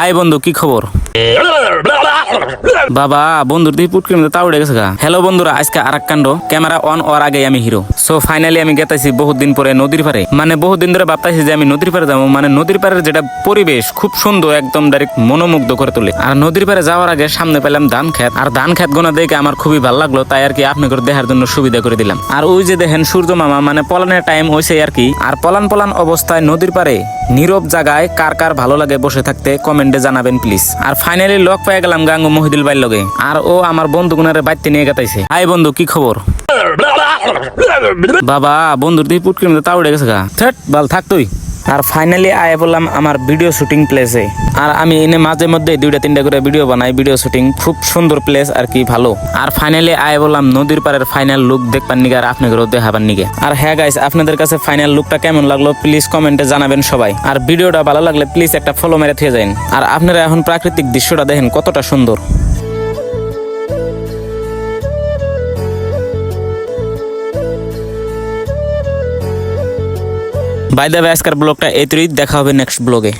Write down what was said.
High বন্ধু, কি খবর? বাবা বন্ধুর দিয়ে পুটকির মধ্যে তা উড়ে গেছে গা। হ্যালো বন্ধুরা, আজকে আর এক কাণ্ড। ক্যামেরা অন হওয়ার আগে আমি হিরো। সো ফাইনালি আমি গেতাইছি বহুত দিন পরে নদীর পারে। মানে বহুত দিন ধরে ভাবতাইছি যে আমি নদীর পারে যাবো। মানে নদীর পাড়ের যেটা পরিবেশ খুব সুন্দর, একদম ডাইরেক্ট মনোমুগ্ধ করে তোলে। আর নদীর পারে যাওয়ার আগে সামনে পেলাম ধান খেত। আর ধান খেত গোনা দেখে আমার খুবই ভালো লাগলো, তাই আর কি আপনাদের দেখার জন্য সুবিধা করে দিলাম। আর ওই যে দেখেন সূর্য মামা, মানে পলানের টাইম হয়েছে আর কি। আর পলান অবস্থায় নদীর পারে নীরব জায়গায় কার কার ভালো লাগে বসে থাকতে কমেন্টে জানাবেন প্লিজ। আর ফাইনালি লক পেয়ে গেলাম গাঙ্গু মহিদুল ভাইয়ের লগে। আর ও আমার বন্ধু গুনারে বাইতে নিয়ে গেতাইছে। হাই বন্ধু, কি খবর? বাবা বন্ধুর দিয়ে পুটকির মধ্যে তা উড়ে গেছে গা। থেট বাল থাক তুই। আর ফাইনালি আয় বললাম আমার ভিডিও শুটিং প্লেসে। আর আমি এনে মাঝে মধ্যে 2-3টা করে ভিডিও বানাই, ভিডিও শুটিং খুব সুন্দর প্লেস আর কি, ভালো। আর ফাইনালি আয় বললাম নদীর পাড়ের ফাইনাল লুক দেখবার নিগে আর আপনাদেরও দেখাবার নিগে। আর হ্যাঁ গাইস, আপনাদের কাছে ফাইনাল লুকটা কেমন লাগলো প্লিজ কমেন্টে জানাবেন সবাই। আর ভিডিওটা ভালো লাগলে প্লিজ একটা ফলো মেরে থেকে যান। আর আপনারা এখন প্রাকৃতিক দৃশ্যটা দেখেন কতটা সুন্দর। বাই দ্য ওয়ে, আজকের ব্লগটা এই তৈরি, দেখা হবে নেক্সট ব্লগে।